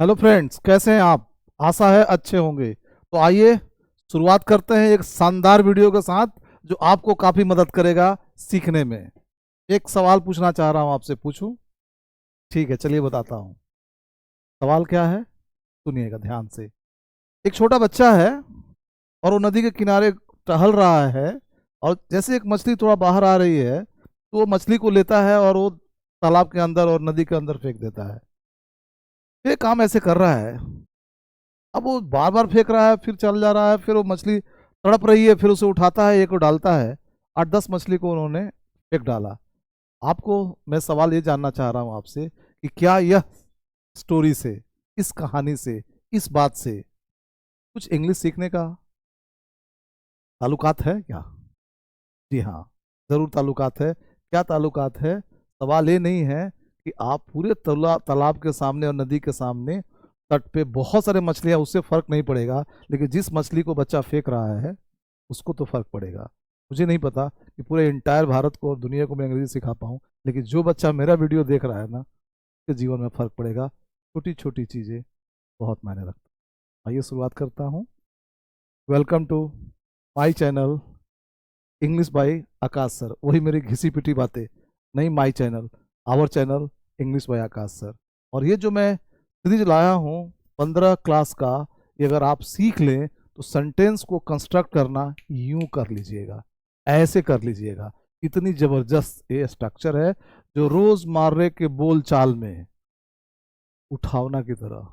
Hello friends, कैसे हैं आप? आशा है अच्छे होंगे। तो आइए शुरुआत करते हैं एक शानदार वीडियो के साथ जो आपको काफ़ी मदद करेगा सीखने में। एक सवाल पूछना चाह रहा हूं आपसे, पूछूं? ठीक है, चलिए बताता हूं। सवाल क्या है, सुनिएगा ध्यान से। एक छोटा बच्चा है और वो नदी के किनारे टहल रहा है, और जैसे एक मछली थोड़ा बाहर आ रही है तो वो मछली को लेता है और वो तालाब के अंदर और नदी के अंदर फेंक देता है। ये काम ऐसे कर रहा है। अब वो बार बार फेंक रहा है, फिर चल जा रहा है, फिर वो मछली तड़प रही है, फिर उसे उठाता है, एक को डालता है। 8-10 मछली को उन्होंने फेंक डाला। आपको मैं सवाल ये जानना चाह रहा हूँ आपसे कि क्या यह स्टोरी से, इस कहानी से, इस बात से कुछ इंग्लिश सीखने का ताल्लुकात है क्या? जी हाँ, ज़रूर ताल्लुकात है। क्या ताल्लुकात है? सवाल ये नहीं है कि आप पूरे तालाब के सामने और नदी के सामने तट पे बहुत सारे मछलियाँ, उससे फ़र्क नहीं पड़ेगा। लेकिन जिस मछली को बच्चा फेंक रहा है उसको तो फ़र्क पड़ेगा। मुझे नहीं पता कि पूरे इंटायर भारत को और दुनिया को मैं अंग्रेजी सिखा पाऊँ, लेकिन जो बच्चा मेरा वीडियो देख रहा है ना, उसके जीवन में फ़र्क पड़ेगा। छोटी छोटी चीज़ें बहुत मायने रखती हैं। आइए शुरुआत करता हूँ। Welcome to my channel English by Akash sir. वही मेरी घिसी पिटी बातें, नहीं my channel, our channel English by Akash sir. और ये जो मैं सीरीज लाया हूँ 15 क्लास का, ये अगर आप सीख लें तो सेंटेंस को कंस्ट्रक्ट करना यूं कर लीजिएगा, ऐसे कर लीजिएगा। इतनी जबरदस्त ये स्ट्रक्चर है जो रोजमर्रे के बोल चाल में उठावना की तरह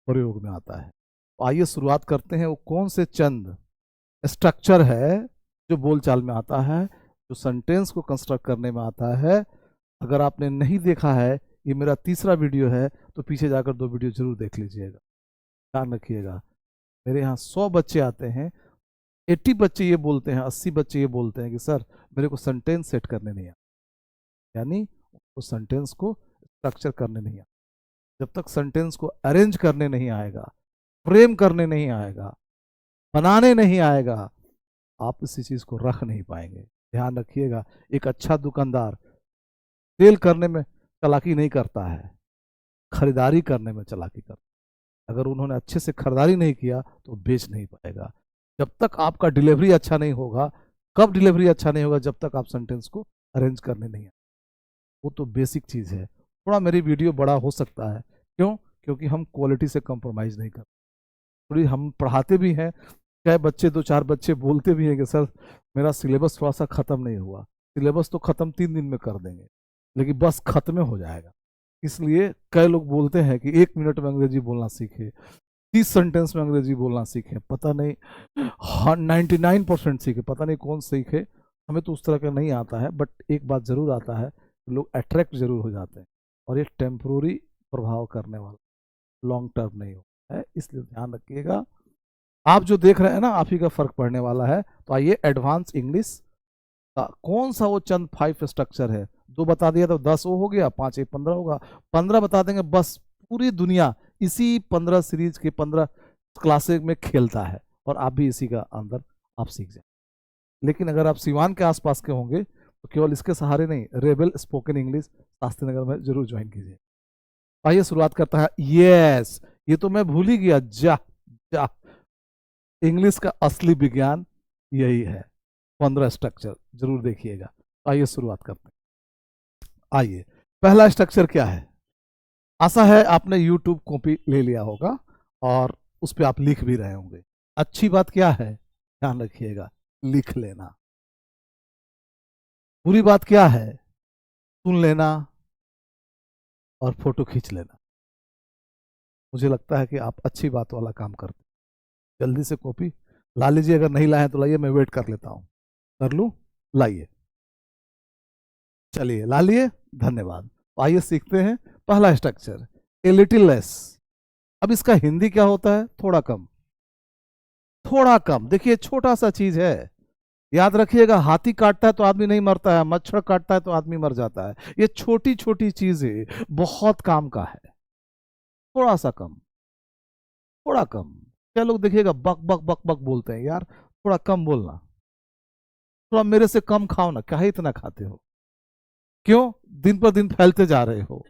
प्रयोग में आता है। तो आइए शुरुआत करते हैं। वो कौन से चंद स्ट्रक्चर है जो बोलचाल में आता है, जो सेंटेंस को कंस्ट्रक्ट करने में आता है। अगर आपने नहीं देखा है, ये मेरा तीसरा वीडियो है, तो पीछे जाकर 2 वीडियो जरूर देख लीजिएगा। ध्यान रखिएगा, मेरे यहाँ 100 बच्चे आते हैं, 80 बच्चे ये बोलते हैं, 80 बच्चे ये बोलते हैं कि सर मेरे को सेंटेंस सेट करने नहीं आता। यानी उस सेंटेंस को स्ट्रक्चर करने नहीं आता। जब तक सेंटेंस को अरेंज करने नहीं आएगा, फ्रेम करने नहीं आएगा, बनाने नहीं आएगा, आप इसी चीज को रख नहीं पाएंगे। ध्यान रखिएगा, एक अच्छा दुकानदार सेल करने में चालाकी नहीं करता है, खरीदारी करने में चालाकी करता है। अगर उन्होंने अच्छे से खरीदारी नहीं किया तो बेच नहीं पाएगा। जब तक आपका डिलीवरी अच्छा नहीं होगा, कब डिलीवरी अच्छा नहीं होगा? जब तक आप सेंटेंस को अरेंज करने नहीं आए। वो तो बेसिक चीज है। थोड़ा मेरी वीडियो बड़ा हो सकता है, क्यों? क्योंकि हम क्वालिटी से कंप्रोमाइज नहीं करते। थोड़ी हम पढ़ाते भी हैं, चाहे बच्चे 2-4 बच्चे बोलते भी हैं कि सर मेरा सिलेबस थोड़ा सा ख़त्म नहीं हुआ। सिलेबस तो ख़त्म 3 दिन में कर देंगे, लेकिन बस ख़त्म हो जाएगा। इसलिए कई लोग बोलते हैं कि 1 मिनट में अंग्रेजी बोलना सीखे, 30 सेंटेंस में अंग्रेजी बोलना सीखे। पता नहीं, हाँ 99% सीखे, पता नहीं कौन सीखे। हमें तो उस तरह का नहीं आता है, बट एक बात ज़रूर आता है, लोग अट्रैक्ट जरूर हो जाते हैं। और ये टेम्प्रोरी प्रभाव करने वाला, लॉन्ग टर्म नहीं होता है। इसलिए ध्यान रखिएगा। आप जो देख रहे हैं ना, आप ही का फर्क पड़ने वाला है। तो आइए, एडवांस इंग्लिश का कौन सा वो चंद 5 स्ट्रक्चर है? 2 बता दिया तो 10 वो हो गया, 5 एक 15 होगा। 15 बता देंगे, बस पूरी दुनिया इसी 15 सीरीज के 15 क्लासेस में खेलता है, और आप भी इसी का अंदर आप सीख जाए। लेकिन अगर आप सीवान के आसपास के होंगे तो केवल इसके सहारे नहीं, rebel spoken English Shastri Nagar में जरूर ज्वाइन कीजिए। आइए शुरुआत करता है। यस, ये तो मैं भूल ही गया। जा जा, इंग्लिश का असली विज्ञान यही है। 15 स्ट्रक्चर जरूर देखिएगा। आइए शुरुआत करते हैं। आइए, पहला स्ट्रक्चर क्या है? आशा है आपने यूट्यूब कॉपी ले लिया होगा और उस पर आप लिख भी रहे होंगे। अच्छी बात क्या है, ध्यान रखिएगा, लिख लेना। बुरी बात क्या है, सुन लेना और फोटो खींच लेना। मुझे लगता है कि आप अच्छी बात वाला काम करते हैं। जल्दी से कॉपी ला लीजिए, अगर नहीं लाए तो लाइए, मैं वेट कर लेता हूँ। कर लूँ? लाइए, चलिए ला लिए, धन्यवाद। आइए सीखते हैं पहला स्ट्रक्चर, ए लिटिल लेस। अब इसका हिंदी क्या होता है? थोड़ा कम। थोड़ा कम, देखिए छोटा सा चीज है। याद रखिएगा, हाथी काटता है तो आदमी नहीं मरता है, मच्छर काटता है तो आदमी मर जाता है। ये छोटी छोटी चीजें बहुत काम का है। थोड़ा सा कम, थोड़ा कम। क्या लोग देखिएगा बक बक बक बक बोलते हैं, यार थोड़ा कम बोलना, थोड़ा मेरे से कम खाओ ना, क्या इतना खाते हो? क्यों दिन पर दिन फैलते जा रहे हो?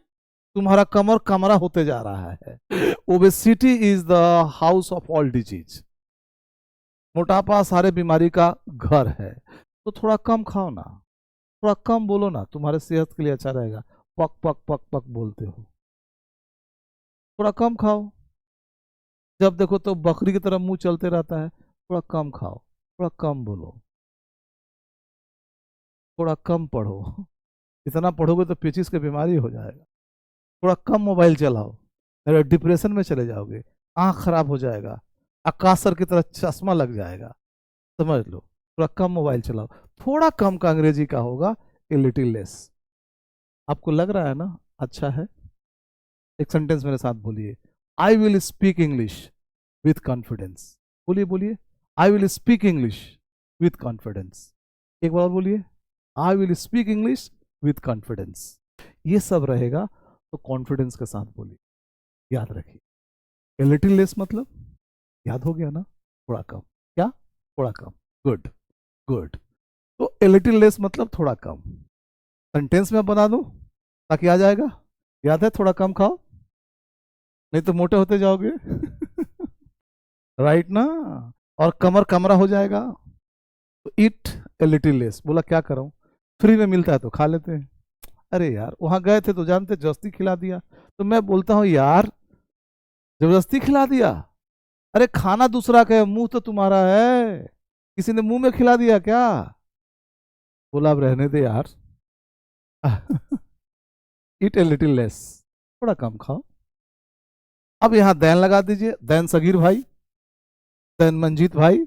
तुम्हारा कमर कमरा होते जा रहा है। Obesity is the house of all disease. मोटापा सारे बीमारी का घर है। तो थोड़ा कम खाओ ना, थोड़ा कम बोलो ना, तुम्हारे सेहत के लिए अच्छा रहेगा। पक पक पक पक बोलते हो, थोड़ा कम खाओ। जब देखो तो बकरी की तरह मुंह चलते रहता है। थोड़ा कम खाओ, थोड़ा कम बोलो, थोड़ा कम पढ़ो। इतना पढ़ोगे तो पेचिस की बीमारी हो जाएगा। थोड़ा कम मोबाइल चलाओ, अरे डिप्रेशन में चले जाओगे, आंख खराब हो जाएगा, आकाश सर की तरह चश्मा लग जाएगा। समझ लो, थोड़ा कम मोबाइल चलाओ। थोड़ा कम का अंग्रेजी का होगा ए लिटिल लेस। आपको लग रहा है ना अच्छा है? एक सेंटेंस मेरे साथ बोलिए, I will speak English with confidence. बोलिए बोलिए, I will speak English with confidence. एक बार और बोलिए, I will speak English with confidence. ये सब रहेगा तो कॉन्फिडेंस के साथ बोलिए। याद रखिए, ए लिटिल लेस मतलब याद हो गया ना? थोड़ा कम। क्या? थोड़ा कम। Good, good. तो ए लिटिल लेस मतलब थोड़ा कम। सेंटेंस में बना दूं ताकि आ जाएगा? याद है, थोड़ा कम खाओ नहीं तो मोटे होते जाओगे। राइट ना? और कमर कमरा हो जाएगा। तो ईट ए लिटिल लेस बोला, क्या करूं? फ्री में मिलता है तो खा लेते हैं। अरे यार, वहां गए थे तो जानते जबरदस्ती खिला दिया। तो मैं बोलता हूं यार, जबरदस्ती खिला दिया। अरे खाना दूसरा का है, मुंह तो तुम्हारा है। किसी ने मुंह में खिला दिया क्या? बोला अब रहने दे यार। ईट ए लिटिल लेस, थोड़ा कम खाओ। अब यहां दैन लगा दीजिए, दैन सगीर भाई, दैन मंजीत भाई।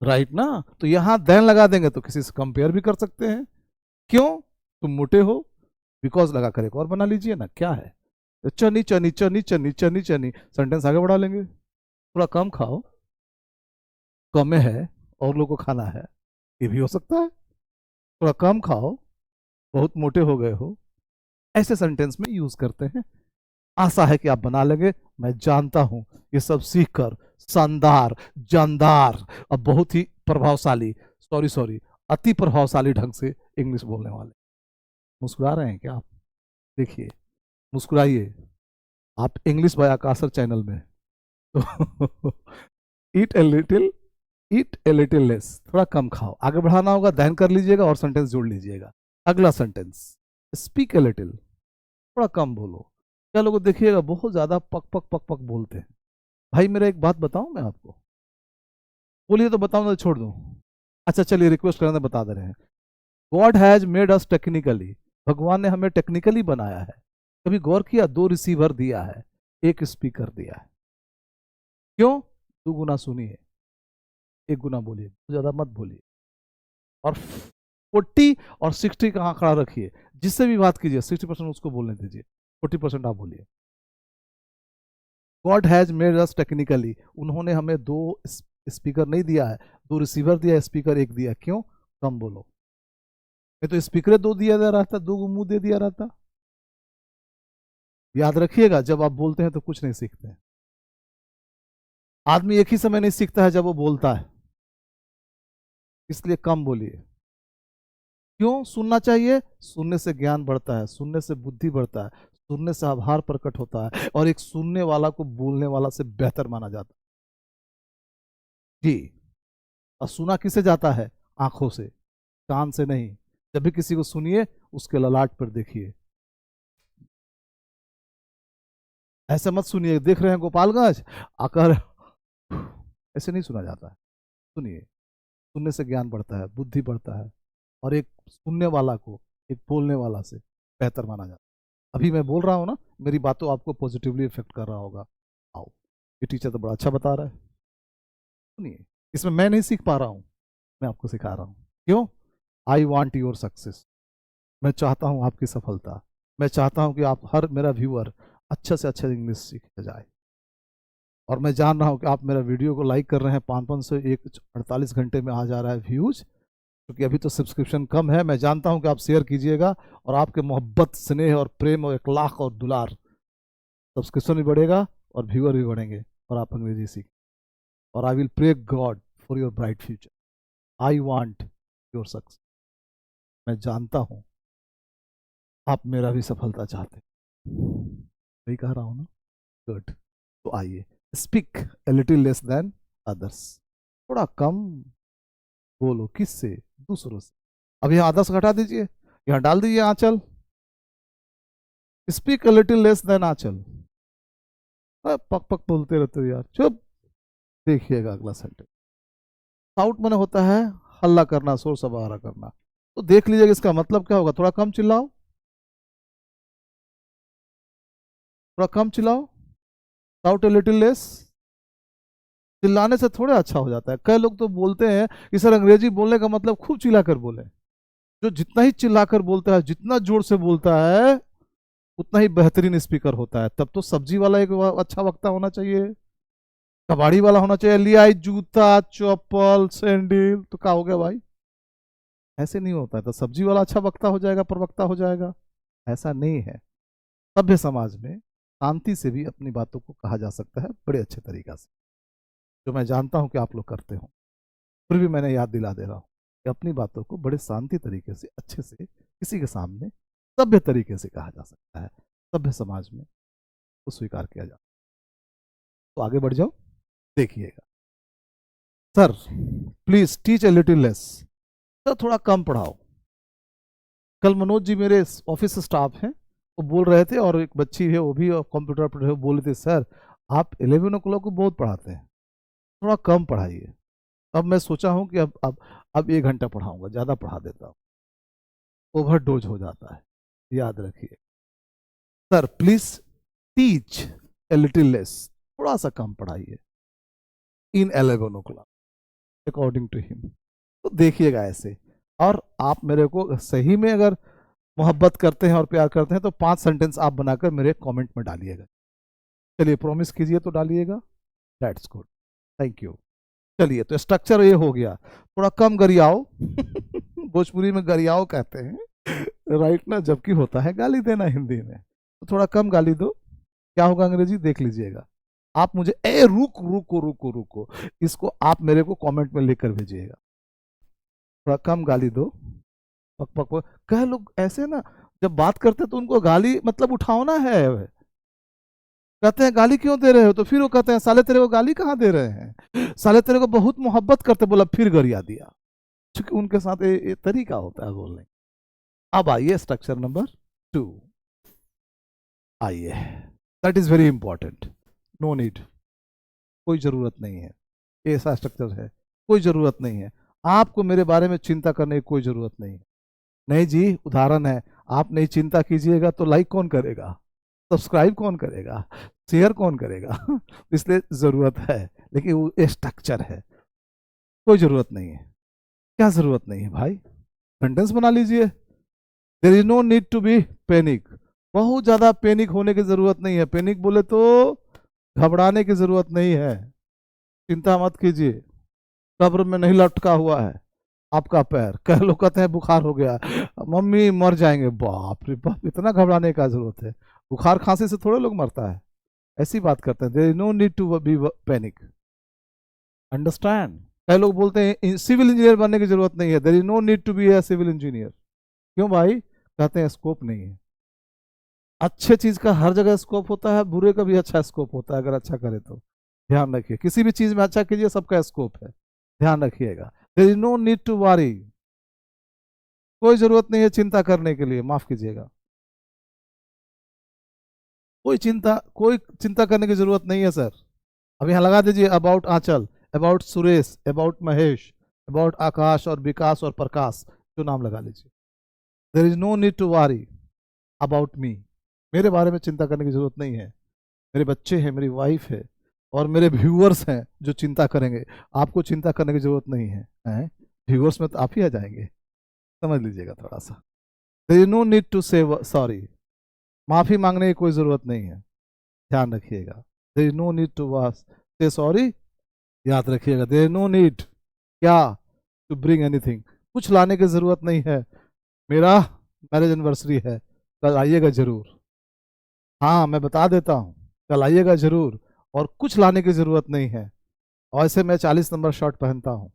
राइट ना? तो यहां दैन लगा देंगे तो किसी से कंपेयर भी कर सकते हैं। क्यों? तुम मोटे हो, बिकॉज लगा कर एक और बना लीजिए ना, क्या है? तो चनी चनी चनी चनी चनी चनी, सेंटेंस आगे बढ़ा लेंगे। थोड़ा कम खाओ, कम है और लोगों को खाना है, ये भी हो सकता है। थोड़ा कम खाओ, बहुत मोटे हो गए हो, ऐसे सेंटेंस में यूज करते हैं। आशा है कि आप बना लेंगे। मैं जानता हूं ये सब सीखकर शानदार, जानदार और बहुत ही प्रभावशाली, सॉरी सॉरी, अति प्रभावशाली ढंग से इंग्लिश बोलने वाले। मुस्कुरा रहे हैं क्या आप? देखिए, मुस्कुराइए। आप इंग्लिश बाय आकाशर चैनल में। तो eat a little, eat a little less, थोड़ा कम खाओ। आगे बढ़ाना होगा, दहन कर लीजिएगा और सेंटेंस जोड़ लीजिएगा। अगला सेंटेंस, स्पीक ए लिटिल, थोड़ा कम बोलो। क्या लोग देखिएगा बहुत ज्यादा पक पक पक पक बोलते हैं। भाई मेरा एक बात बताऊं मैं आपको? बोलिए तो बताऊं ना छोड़ दूं? अच्छा चलिए, रिक्वेस्ट करने बता दे रहे हैं। God has made us technically, भगवान ने हमें टेक्निकली बनाया है। कभी गौर किया? दो रिसीवर दिया है, एक स्पीकर दिया है। क्यों? दो गुना सुनिए, एक गुना बोलिए, ज्यादा मत बोलिए। और 40 और 60 का आंकड़ा रखिए। जिससे भी बात कीजिए 60% उसको बोलने दीजिए, 40% आप बोलिए। God has made us technically, उन्होंने हमें दो स्पीकर नहीं दिया है, दो रिसीवर दिया, स्पीकर एक दिया। क्यों? कम बोलो। नहीं तो स्पीकर दो दिया जा रहा था, दो को मुंह दे दिया रहता। याद रखिएगा, जब आप बोलते हैं तो कुछ नहीं सीखते हैं। आदमी एक ही समय नहीं सीखता है जब वो बोलता है, इसलिए कम बोलिए। क्यों सुनना चाहिए? सुनने से ज्ञान बढ़ता है, सुनने से बुद्धि बढ़ता है, सुनने से आभार प्रकट होता है, और एक सुनने वाला को बोलने वाला से बेहतर माना जाता है जी। और सुना किसे जाता है? आंखों से, कान से नहीं। जब भी किसी को सुनिए, उसके ललाट पर देखिए। ऐसे मत सुनिए, देख रहे हैं गोपालगंज आकर, ऐसे नहीं सुना जाता है। सुनिए, सुनने से ज्ञान बढ़ता है, बुद्धि बढ़ता है, और एक सुनने वाला को एक बोलने वाला से बेहतर माना जाता है। अभी मैं बोल रहा हूँ ना, मेरी बातों आपको पॉजिटिवली इफेक्ट कर रहा होगा। आओ, ये टीचर तो बड़ा अच्छा बता रहा है। सुनिए, इसमें मैं नहीं सीख पा रहा हूँ, मैं आपको सिखा रहा हूँ। क्यों? आई वॉन्ट योर सक्सेस, मैं चाहता हूँ आपकी सफलता। मैं चाहता हूँ कि आप, हर मेरा व्यूअर अच्छे से अच्छे इंग्लिश सीख जाए। और मैं जान रहा हूँ कि आप मेरा वीडियो को लाइक कर रहे हैं, 500 से एक 48 घंटे में आ जा रहा है व्यूज। क्योंकि अभी तो सब्सक्रिप्शन कम है, मैं जानता हूं कि आप शेयर कीजिएगा, और आपके मोहब्बत, स्नेह और प्रेम और इखलाक और दुलार, सब्सक्रिप्शन भी बढ़ेगा और व्यूअर भी बढ़ेंगे, और आप अंग्रेजी सीख। और I will pray God for your bright future. I want your success. मैं जानता हूं आप मेरा भी सफलता चाहते हैं। सही कह रहा हूं ना? गुड। तो आइए, speak a little less than others. थोड़ा कम बोलो। किससे? दूसरों से। अब यहाँ अदर्स हटा दीजिए, यहाँ डाल दीजिए Aanchal. Speak a little less than Aanchal. पक पक बोलते रहते हो यार, चुप। देखिएगा अगला सेंटेंस। साउट मैंने होता है हल्ला करना, शोर शराबा करना। तो देख लीजिएगा इसका मतलब क्या होगा। थोड़ा कम चिल्लाओ, थोड़ा कम चिल्लाओ। साउट ए लिटिल लेस। चिल्लाने से थोड़ा अच्छा हो जाता है। कई लोग तो बोलते हैं कि सर अंग्रेजी बोलने का मतलब खूब चिल्लाकर बोले। जो जितना ही चिल्लाकर बोलता है, जितना जोर से बोलता है, उतना ही बेहतरीन स्पीकर होता है। तब तो सब्जी वाला एक अच्छा वक्ता होना चाहिए, कबाड़ी वाला होना चाहिए। लिया जूता चप्पल सैंडल, तो क्या हो गया भाई? ऐसे नहीं होता है। तो सब्जी वाला अच्छा वक्ता हो जाएगा, प्रवक्ता हो जाएगा? ऐसा नहीं है। सभ्य समाज में शांति से भी अपनी बातों को कहा जा सकता है, बड़े अच्छे तरीका से, जो मैं जानता हूं कि आप लोग करते हो। फिर भी मैंने याद दिला दे रहा हूं कि अपनी बातों को बड़े शांति तरीके से, अच्छे से, किसी के सामने सभ्य तरीके से कहा जा सकता है। सभ्य समाज में तो स्वीकार किया जाता है। तो आगे बढ़ जाओ, देखिएगा। Sir please teach A little less. Sir थोड़ा कम पढ़ाओ। कल मनोज जी मेरे ऑफिस स्टाफ हैं, वो बोल रहे थे, और एक बच्ची है वो भी कंप्यूटर पर है, बोल रहे थे सर आप 11 o'clock को बहुत पढ़ाते हैं, थोड़ा कम पढ़ाइए। अब मैं सोचा हूँ कि अब 1 घंटा पढ़ाऊंगा, ज़्यादा पढ़ा देता हूँ, ओवरडोज हो जाता है। याद रखिए। Sir please teach A little less. थोड़ा सा कम पढ़ाइए इन 11 o'clock अकॉर्डिंग टू हिम। तो देखिएगा ऐसे। और आप मेरे को सही में अगर मोहब्बत करते हैं और प्यार करते हैं तो 5 सेंटेंस आप बनाकर मेरे कमेंट में डालिएगा। चलिए प्रॉमिस कीजिए तो डालिएगा। That's good, thank you. चलिए तो स्ट्रक्चर ये हो गया। थोड़ा कम गरियाओ। भोजपुरी में गरियाओ कहते हैं, राइट ना? जबकि होता है गाली देना हिंदी में। तो थोड़ा कम गाली दो। क्या होगा अंग्रेजी देख लीजिएगा। आप मुझे ए रुक रुको रुको रुको, इसको आप मेरे को कमेंट में लिखकर भेजिएगा। थोड़ा कम गाली दो। पक पक पक। कह लोग ऐसे ना, जब बात करते तो उनको गाली मतलब उठाना है। कहते हैं गाली क्यों दे रहे हो, तो फिर वो कहते हैं साले तेरे को गाली कहाँ दे रहे हैं, साले तेरे को बहुत मोहब्बत करते, बोला फिर गरिया दिया। क्योंकि उनके साथ ये तरीका होता है बोलने। अब आइए स्ट्रक्चर नंबर 2। आइए, that is very important. No need, कोई जरूरत नहीं है। ऐसा स्ट्रक्चर है, कोई जरूरत नहीं है। आपको मेरे बारे में चिंता करने की कोई जरूरत नहीं है। नहीं जी, उदाहरण है, आप नहीं चिंता कीजिएगा तो लाइक कौन करेगा, सब्सक्राइब कौन करेगा, शेयर कौन करेगा? इसलिए जरूरत है, लेकिन वो स्ट्रक्चर है। कोई जरूरत नहीं है। क्या जरूरत नहीं है भाई? सेंटेंस बना लीजिए। There is no need to be panic. बहुत ज्यादा पैनिक होने की जरूरत नहीं है। पैनिक बोले तो घबराने की जरूरत नहीं है। चिंता मत कीजिए। कब्र में नहीं लटका हुआ है आपका पैर। कह लोग कहते हैं बुखार हो गया, मम्मी मर जाएंगे। बाप रे बाप, इतना घबराने का जरूरत है? बुखार खांसी से थोड़े लोग मरता है। ऐसी बात करते हैं। There is no need to be panic. Understand? कई लोग बोलते हैं सिविल इंजीनियर बनने की जरूरत नहीं है। There is no need to be a civil engineer. क्यों भाई? कहते हैं स्कोप नहीं है। अच्छे चीज का हर जगह स्कोप होता है, बुरे का भी अच्छा स्कोप होता है, अगर अच्छा करे तो। ध्यान रखिए, किसी भी चीज में अच्छा कीजिए, सबका स्कोप है। ध्यान रखिएगा। There is no need to worry. कोई जरूरत नहीं है चिंता करने के लिए। माफ कीजिएगा, कोई चिंता करने की जरूरत नहीं है सर। अब यहाँ लगा दीजिए about Aanchal, about Suresh, about Mahesh, about Akash और विकास और प्रकाश, जो नाम लगा लीजिए। There is no need to worry about me. मेरे बारे में चिंता करने की जरूरत नहीं है। मेरे बच्चे हैं, मेरी वाइफ है, और मेरे व्यूअर्स हैं जो चिंता करेंगे। आपको चिंता करने की जरूरत नहीं है। व्यूअर्स में तो आप ही आ जाएंगे। समझ लीजिएगा थोड़ा सा। There is no need to say sorry. माफी मांगने की कोई जरूरत नहीं है। ध्यान रखिएगा। There is no need to say sorry. याद रखिएगा, देयर इज नो नीड क्या टू ब्रिंग एनीथिंग। कुछ लाने की जरूरत नहीं है। मेरा मैरिज एनिवर्सरी है, कल आइएगा जरूर। हाँ मैं बता देता हूँ, कल आइएगा जरूर। और कुछ लाने की जरूरत नहीं है। और ऐसे मैं 40 नंबर शर्ट पहनता हूँ,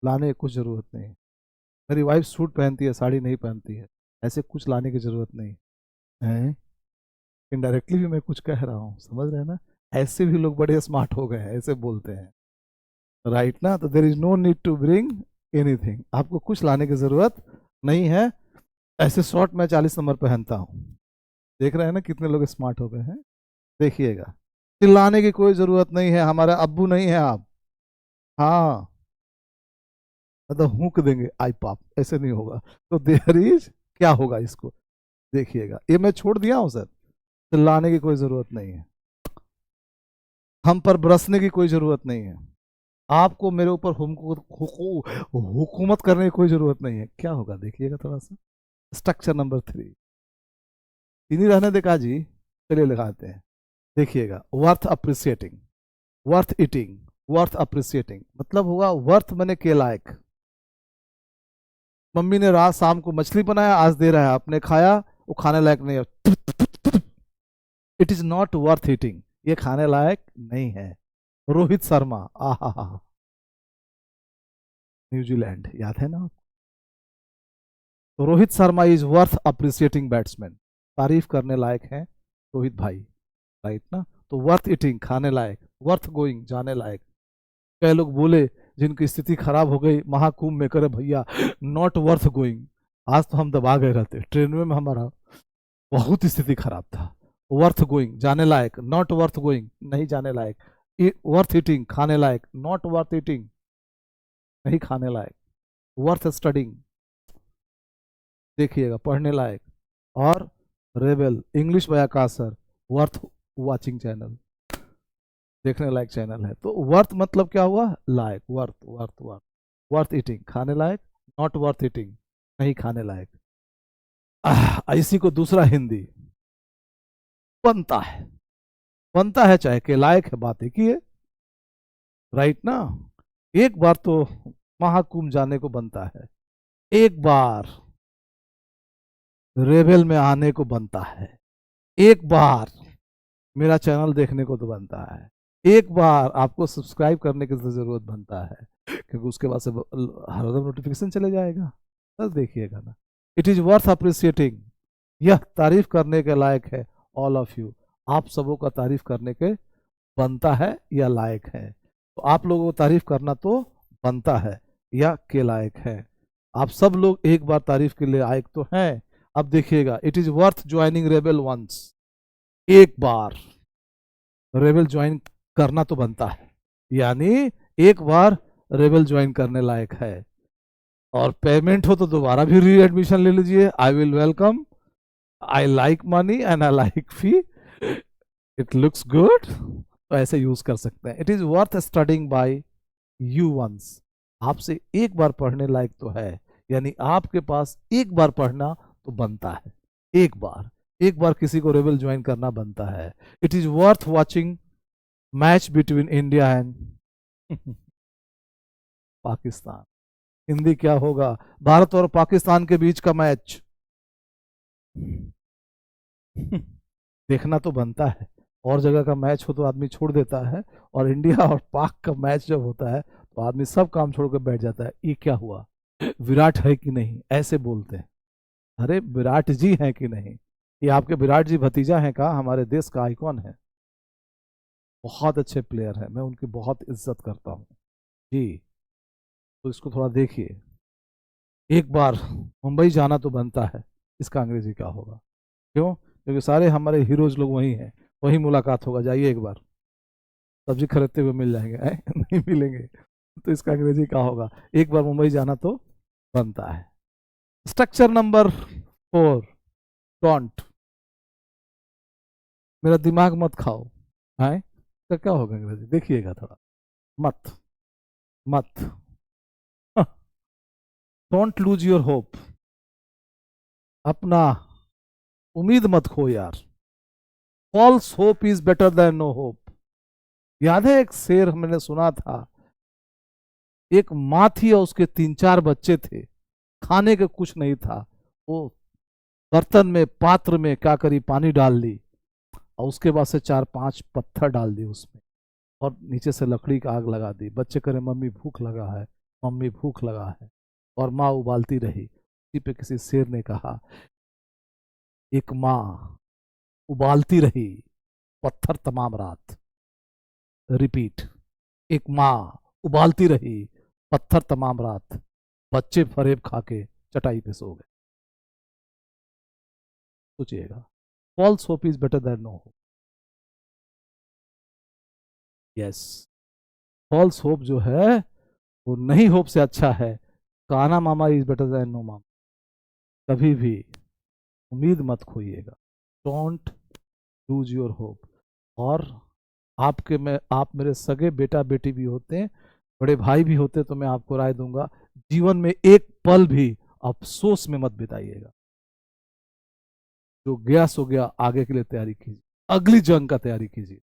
लाने की कुछ जरूरत नहीं है। मेरी वाइफ सूट पहनती है, साड़ी नहीं पहनती है। ऐसे कुछ लाने की जरूरत नहीं है। इनडायरेक्टली भी मैं कुछ कह रहा हूँ, समझ रहे हैं ना? ऐसे भी लोग बड़े स्मार्ट हो गए हैं, ऐसे बोलते हैं, राइट ना? तो there is no need to bring anything, आपको कुछ लाने की जरूरत नहीं है। ऐसे शॉर्ट मैं 40 नंबर पहनता हूँ, देख रहे हैं ना कितने लोग स्मार्ट हो गए हैं। देखिएगा, चिल्लाने की कोई जरूरत नहीं है, हमारे अब्बू नहीं है आप। हाँ, मतलब हुक देंगे आई पाप, ऐसे नहीं होगा। तो देयर इज, क्या होगा इसको, देखिएगा, ये मैं छोड़ दिया हूँ सर। चिल्लाने की कोई जरूरत नहीं है, हम पर बरसने की कोई जरूरत नहीं है, आपको मेरे ऊपर हुकूमत करने की कोई जरूरत नहीं है। क्या होगा देखिएगा थोड़ा सा। स्ट्रक्चर नंबर 3, इन्हीं रहने देखा जी, चलिए लगाते हैं। देखिएगा, worth appreciating, worth eating, worth appreciating, मतलब हुआ वर्थ मैंने के लायक। मम्मी ने रात शाम को मछली बनाया, आज दे रहा है, आपने खाया, वो खाने लायक नहीं है, it is not worth eating, ये खाने लायक नहीं है। रोहित शर्मा, आहा, न्यूजीलैंड, याद है ना? तो Rohit Sharma is worth appreciating batsman, तारीफ करने लायक है रोहित भाई, राइट ना? तो वर्थ ईटिंग, खाने लायक, वर्थ गोइंग, जाने लायक। कई लोग बोले जिनकी स्थिति खराब हो गई महाकुंभ में, करे भैया नॉट वर्थ गोइंग, आज तो हम दबा गए रहते ट्रेन में हमारा बहुत स्थिति खराब था। वर्थ गोइंग, जाने लायक, नॉट वर्थ गोइंग, नहीं जाने लायक। वर्थ ईटिंग, खाने लायक, नॉट वर्थ ईटिंग, नहीं खाने लायक। वर्थ स्टडिंग, देखिएगा, पढ़ने लायक। और rebel, English by Akash sir, worth watching channel, देखने लायक चैनल है। तो वर्थ मतलब क्या हुआ, लायक, worth, worth, worth. Worth eating, खाने लायक, नॉट वर्थ ईटिंग, नहीं खाने लायक। इसी को दूसरा हिंदी, बनता है, बनता है चाहे के लायक है, बात एक ही है, राइट ना? एक बार तो महाकुंभ जाने को बनता है, एक बार रेबेल में आने को बनता है, एक बार मेरा चैनल देखने को तो बनता है, एक बार आपको सब्सक्राइब करने की तो जरूरत बनता है, क्योंकि उसके बाद से हर नोटिफिकेशन चले जाएगा। बस देखिएगा ना, इट इज वर्थ अप्रिसिएटिंग, यह तारीफ करने के लायक है। ऑल ऑफ यू, आप सबों का तारीफ करने के बनता है या लायक है। तो आप लोगों को तारीफ करना तो बनता है या के लायक है। आप सब लोग एक बार तारीफ के लिए लायक तो हैं। अब देखिएगा, it is worth joining rebel once, एक बार रेबेल ज्वाइन करना तो बनता है, यानी एक बार रेबेल ज्वाइन करने लायक है। और पेमेंट हो तो दोबारा भी री एडमिशन ले लीजिए, I will welcome, I like money and I like fee, it looks good, तो ऐसे यूज कर सकते हैं। It is worth studying by you once, आपसे एक बार पढ़ने लायक तो है, यानी आपके पास एक बार पढ़ना तो बनता है, एक बार, एक बार किसी को रेबल ज्वाइन करना बनता है। It is worth watching match between India and Pakistan, Hindi क्या होगा, भारत और पाकिस्तान के बीच का मैच देखना तो बनता है। और जगह का मैच हो तो आदमी छोड़ देता है, और इंडिया और पाक का मैच जब होता है तो आदमी सब काम छोड़ कर बैठ जाता है, ये क्या हुआ, विराट है कि नहीं, ऐसे बोलते हैं। अरे विराट जी हैं कि नहीं, ये आपके विराट जी भतीजा हैं का, हमारे देश का आइकॉन है, बहुत अच्छे प्लेयर है, मैं उनकी बहुत इज्जत करता हूँ जी। तो इसको थोड़ा देखिए, एक बार मुंबई जाना तो बनता है, इसका अंग्रेजी क्या होगा, क्यों? क्योंकि सारे हमारे हीरोज लोग वहीं हैं, वहीं मुलाकात होगा, जाइए एक बार, सब्जी खरीदते हुए मिल जाएंगे नहीं मिलेंगे, तो इसका अंग्रेजी क्या होगा, एक बार मुंबई जाना तो बनता है। स्ट्रक्चर नंबर 4, डोंट, मेरा दिमाग मत खाओ है, तो क्या होगा अंग्रेजी, देखिएगा थोड़ा, मत, मत, डोंट लूज योर होप, अपना उम्मीद मत खो यार, false hope is better than no hope. याद है एक शेर मैंने सुना था, एक माँ थी और उसके 3-4 बच्चे थे, खाने के कुछ नहीं था, वो बर्तन में, पात्र में क्या करी, पानी डाल दी, और उसके बाद से 4-5 पत्थर डाल दिए उसमें, और नीचे से लकड़ी का आग लगा दी। बच्चे करे मम्मी भूख लगा है, मम्मी भूख लगा है, और माँ उबालती रही, इसी पे किसी शेर ने कहा, एक माँ उबालती रही पत्थर तमाम रात। रिपीट, एक माँ उबालती रही पत्थर तमाम रात, बच्चे फरेब खा के चटाई पे सो गए। सोचिएगा, false hope is better than no hope. Yes, false hope जो है वो नहीं होप से अच्छा है। काना मामा इज बेटर देन नो मामा। कभी भी उम्मीद मत खोइएगा। Don't lose your hope. और आपके में आप मेरे सगे बेटा बेटी भी होते हैं, बड़े भाई भी होते, तो मैं आपको राय दूंगा, जीवन में एक पल भी अफसोस में मत बिताइएगा। जो गया सो गया, आगे के लिए तैयारी कीजिए, अगली जंग का तैयारी कीजिए।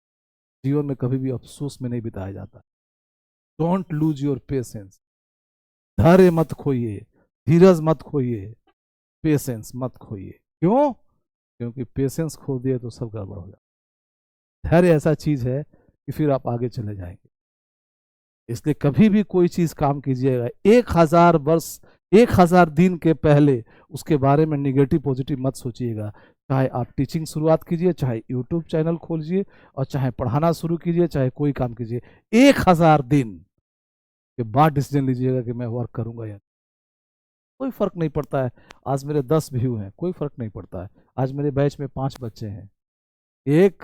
जीवन में कभी भी अफसोस में नहीं बिताया जाता। Don't lose your patience. धैर्य मत खोइए, धीरज मत खोइए, पेशेंस मत खोइए। क्यों? क्योंकि पेशेंस खो दिए तो सब गड़बड़ हो जाता। धैर्य ऐसा चीज है कि फिर आप आगे चले जाएंगे। इसलिए कभी भी कोई चीज काम कीजिएगा, 1000 वर्ष 1000 दिन के पहले उसके बारे में निगेटिव पॉजिटिव मत सोचिएगा। चाहे आप टीचिंग शुरुआत कीजिए, चाहे यूट्यूब चैनल खोलिए, और चाहे पढ़ाना शुरू कीजिए, चाहे कोई काम कीजिए, 1000 दिन के बाद डिसीजन लीजिएगा कि मैं वर्क करूंगा या कोई फर्क नहीं पड़ता है। आज मेरे 10 व्यू हैं, कोई फर्क नहीं पड़ता है। आज मेरे बैच में 5 बच्चे हैं। एक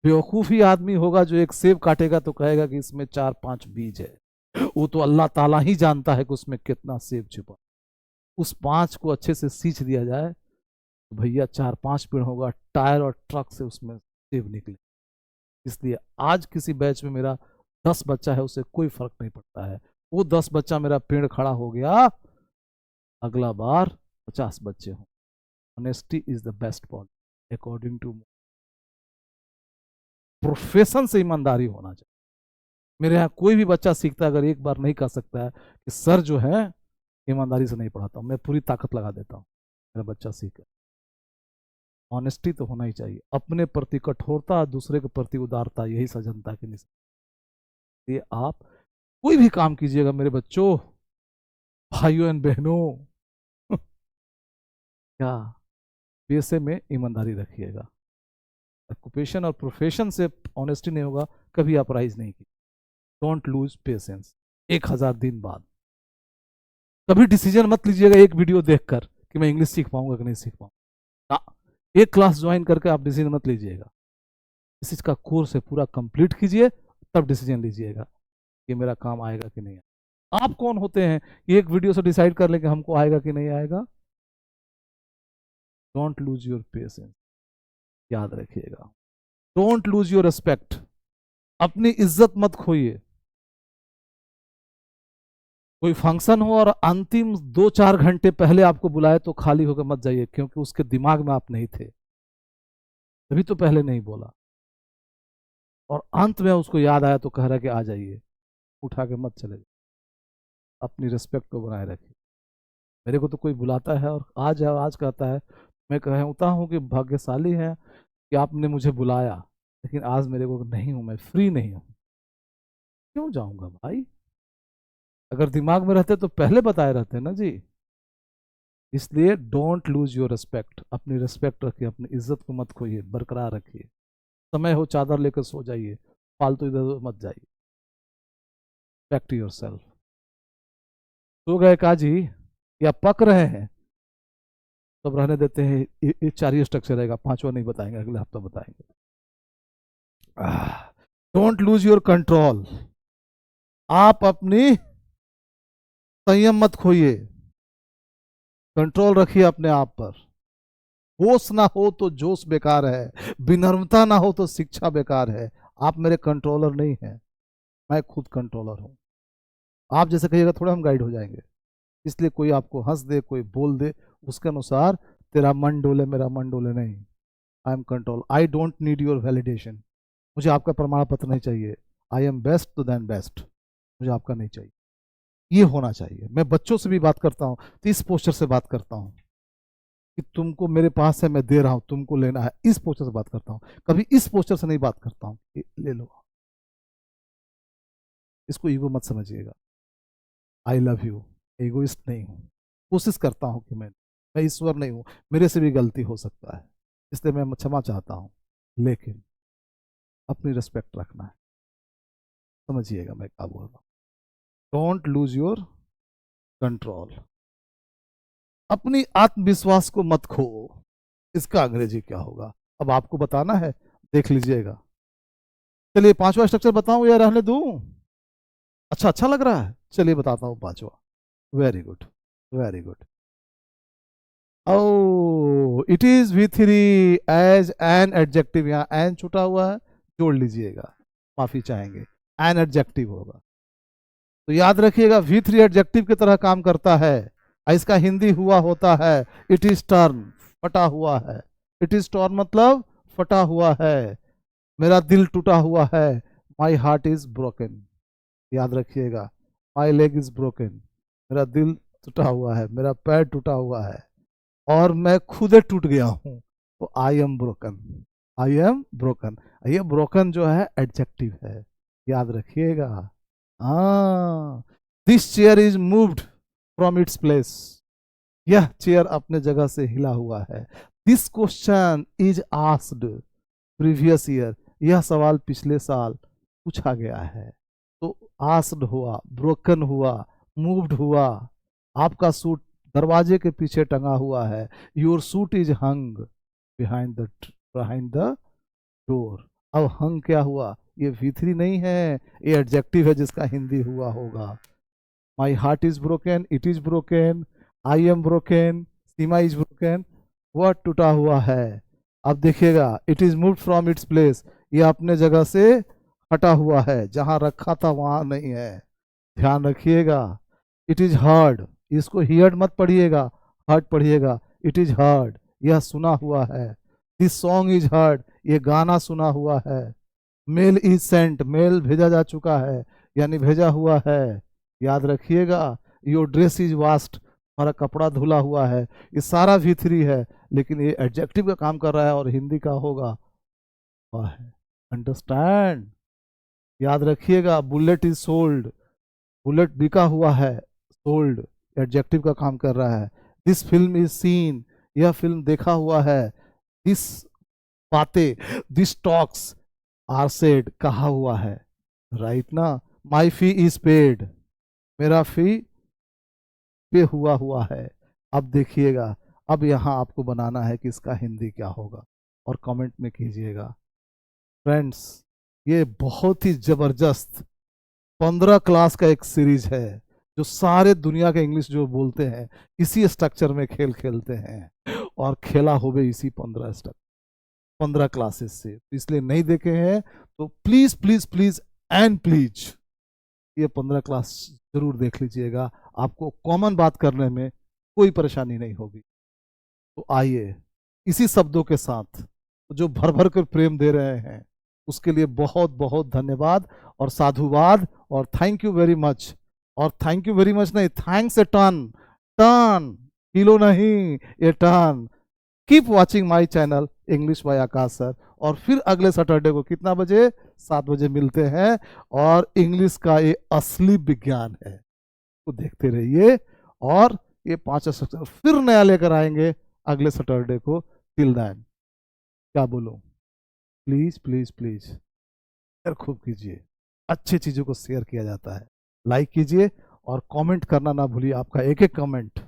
बेवकूफ़ी आदमी होगा जो एक सेब काटेगा तो कहेगा कि इसमें 4-5 बीज है। वो तो अल्लाह ताला ही जानता है कि उसमें कितना सेब छिपा। उस 5 को अच्छे से सींच दिया जाए तो भैया 4-5 पेड़ होगा, टायर और ट्रक से उसमें सेब निकले। इसलिए आज किसी बैच में मेरा 10 बच्चा है, उससे कोई फर्क नहीं पड़ता है। वो 10 बच्चा मेरा पेड़ खड़ा हो गया, अगला बार 50 बच्चे हों। Honesty is the best policy according to. Profession से ईमानदारी होना चाहिए। मेरे यहाँ कोई भी बच्चा सीखता है, अगर एक बार नहीं कर सकता है कि सर जो है ईमानदारी से नहीं पढ़ाता हूँ, मैं पूरी ताकत लगा देता हूँ, मेरा बच्चा सीखे। ऑनेस्टी तो होना ही चाहिए। अपने प्रति कठोरता, दूसरे के प्रति उदारता, यही सजनता की निशानी। ये आप कोई भी काम कीजिएगा मेरे बच्चों, भाइयों एंड बहनों, क्या पेशे में ईमानदारी रखिएगा। ऑक्यूपेशन और प्रोफेशन से ऑनेस्टी नहीं होगा, कभी आप राइज नहीं की। Don't lose patience. 1000 दिन बाद कभी डिसीजन मत लीजिएगा एक वीडियो देखकर कि मैं इंग्लिश सीख पाऊंगा कि नहीं सीख पाऊंगा। एक क्लास ज्वाइन करके आप डिसीजन मत लीजिएगा। इस चीज का कोर्स है, पूरा कंप्लीट कीजिए, तब डिसीजन लीजिएगा कि मेरा काम आएगा कि नहीं आएगा। आप कौन होते हैं कि एक वीडियो से डिसाइड कर ले कि हमको आएगा कि नहीं आएगा? डोंट लूज योर पेशेंस, याद रखिएगा। डोंट लूज योर रिस्पेक्ट, अपनी इज्जत मत खोइए। कोई फंक्शन हो और अंतिम 2-4 घंटे पहले आपको बुलाए तो खाली होकर मत जाइए, क्योंकि उसके दिमाग में आप नहीं थे, तभी तो पहले नहीं बोला। और अंत में उसको याद आया तो कह रहा कि आ जाइए, उठा के मत चले जाइए। अपनी रिस्पेक्ट को बनाए रखिए। मेरे को तो कोई बुलाता है और आज कहता है, मैं कहता हूँ कि भाग्यशाली है कि आपने मुझे बुलाया, लेकिन आज मेरे को नहीं हूँ, मैं फ्री नहीं हूँ। क्यों जाऊंगा भाई? अगर दिमाग में रहते तो पहले बताए रहते ना जी। इसलिए डोंट लूज योर रिस्पेक्ट, अपनी रिस्पेक्ट रखिए, अपनी इज्जत को मत खोइए, बरकरार रखिए। समय हो चादर लेकर सो जाइए, फालतू इधर उधर मत जाइए। Respect your self. सो गए काजी या पक रहे हैं? तब रहने देते हैं, ये 4 ही स्ट्रक्चर रहेगा, 5वां नहीं बताएंगे, अगले हफ्ता बताएंगे। डोंट लूज योर कंट्रोल, आप अपनी संयम मत खोइए, कंट्रोल रखिए अपने आप पर। होश ना हो तो जोश बेकार है, विनम्रता ना हो तो शिक्षा बेकार है। आप मेरे कंट्रोलर नहीं हैं, मैं खुद कंट्रोलर हूं। आप जैसे कहिएगा थोड़ा हम गाइड हो जाएंगे। इसलिए कोई आपको हंस दे, कोई बोल दे, उसके अनुसार तेरा मन डोले मेरा मन डोले नहीं। I am control, I don't need your validation. मुझे आपका प्रमाण पत्र नहीं चाहिए। आई एम बेस्ट तो देन बेस्ट, मुझे आपका नहीं चाहिए। ये होना चाहिए। मैं बच्चों से भी बात करता हूँ तो इस पोस्चर से बात करता हूँ कि तुमको मेरे पास है, मैं दे रहा हूँ, तुमको लेना है, इस पोस्चर से बात करता हूँ। कभी इस पोस्चर से नहीं बात करता हूँ कि ले लो। इसको ईगो मत समझिएगा। आई लव यू, ईगोइस्ट नहीं हूँ। कोशिश करता हूँ कि मैं ईश्वर नहीं हूँ, मेरे से भी गलती हो सकता है, इसलिए मैं क्षमा चाहता हूँ, लेकिन अपनी रिस्पेक्ट रखना है। समझिएगा मैं क्या बोल रहा हूँ। Don't lose your control. अपनी आत्मविश्वास को मत खो। इसका अंग्रेजी क्या होगा अब आपको बताना है, देख लीजिएगा। चलिए पांचवा स्ट्रक्चर बताऊं या रहने दूं? अच्छा लग रहा है, चलिए बताता हूं पांचवा। Very good, very good. Oh it is V3 as an adjective, यहाँ एन छुटा हुआ है, जोड़ लीजिएगा, माफी चाहेंगे, एन एडजेक्टिव होगा। तो याद रखिएगा V3 एडजेक्टिव की तरह काम करता है। इसका हिंदी हुआ होता है इट इज टर्न, फटा हुआ है। इट इज टर्न मतलब फटा हुआ है। मेरा दिल टूटा हुआ है, माई हार्ट इज ब्रोकन। याद रखिएगा, माई लेग इज ब्रोकन, मेरा दिल टूटा हुआ है, मेरा पैर टूटा हुआ है और मैं खुद टूट गया हूं, तो I am broken, I am broken. ये ब्रोकन जो है एडजेक्टिव है, याद रखिएगा। हाँ, this chair is moved from its place, यह चेयर अपने जगह से हिला हुआ है। This question is asked previous year, यह सवाल पिछले साल पूछा गया है। तो आस्क्ड हुआ, ब्रोकन हुआ, मूव्ड हुआ। आपका सूट दरवाजे के पीछे टंगा हुआ है, your suit is hung behind the door. अब हंग क्या हुआ, ये V3 नहीं है, ये एडजेक्टिव है जिसका हिंदी हुआ होगा। My heart is broken, it is broken, I am broken, Seema is broken, वह टूटा हुआ है। अब देखिएगा, it is moved from its place, ये अपने जगह से हटा हुआ है, जहां रखा था वहां नहीं है, ध्यान रखिएगा। इट इज हर्ड, इसको हियर्ड मत पढ़िएगा, हर्ड पढ़िएगा। इट इज हर्ड, यह सुना हुआ है। दिस सॉन्ग इज हर्ड, ये गाना सुना हुआ है। मेल इज सेंट, मेल भेजा जा चुका है, यानी भेजा हुआ है, याद रखिएगा। योर ड्रेस इज वास्ट, हमारा कपड़ा धुला हुआ है। ये सारा V3 है, लेकिन ये एडजेक्टिव का काम कर रहा है और हिंदी का होगा वह है अंडरस्टैंड। याद रखिएगा, बुलेट इज सोल्ड, बुलेट बिका हुआ है, सोल्ड एडजेक्टिव का काम कर रहा है। दिस फिल्म इज सीन, यह फिल्म देखा हुआ है। दिस बातें, दिस टॉक्स आर सेड, कहा हुआ है, राइट ना। माई फी इज पेड, मेरा फी पे हुआ है। अब देखिएगा, अब यहाँ आपको बनाना है कि इसका हिंदी क्या होगा, और कमेंट में कीजिएगा। फ्रेंड्स, ये बहुत ही जबरदस्त 15 क्लास का एक सीरीज है, जो सारे दुनिया के इंग्लिश जो बोलते हैं इसी स्ट्रक्चर में खेल खेलते हैं, और खेला हो भी इसी 15 क्लासेस से। तो इसलिए नहीं देखे हैं तो please please please and please ये 15 क्लास जरूर देख लीजिएगा, आपको कॉमन बात करने में कोई परेशानी नहीं होगी। तो आइए, इसी शब्दों के साथ जो भर भर कर प्रेम दे रहे हैं उसके लिए बहुत बहुत धन्यवाद और साधुवाद, और थैंक यू वेरी मच। और थैंक यू वेरी मच नहीं, थैंक्स ए टन, टन किलो नहीं, ये ton. Keep watching my channel English by Akash sir, और फिर अगले सैटरडे को कितना बजे, 7 बजे मिलते हैं, और इंग्लिश का ये असली विज्ञान है, तो देखते रहिए। और ये 5 स्ट्रक्चर फिर नया लेकर आएंगे अगले सैटरडे को। टिल देन, क्या बोलो, प्लीज प्लीज प्लीज शेयर खूब कीजिए, अच्छी चीजों को शेयर किया जाता है, लाइक कीजिए और कमेंट करना ना भूलिए। आपका एक एक कमेंट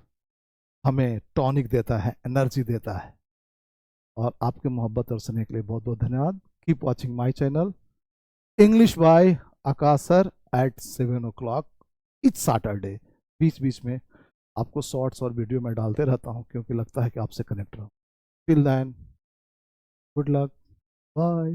हमें टॉनिक देता है, एनर्जी देता है। और आपके मोहब्बत और स्नेह के लिए बहुत बहुत धन्यवाद। Keep watching my channel English by Akash sir at 7 o'clock each Saturday. बीच बीच में आपको शॉर्ट्स और वीडियो में डालते रहता हूँ, क्योंकि लगता है कि आपसे कनेक्ट रहो। Till then, good luck, bye.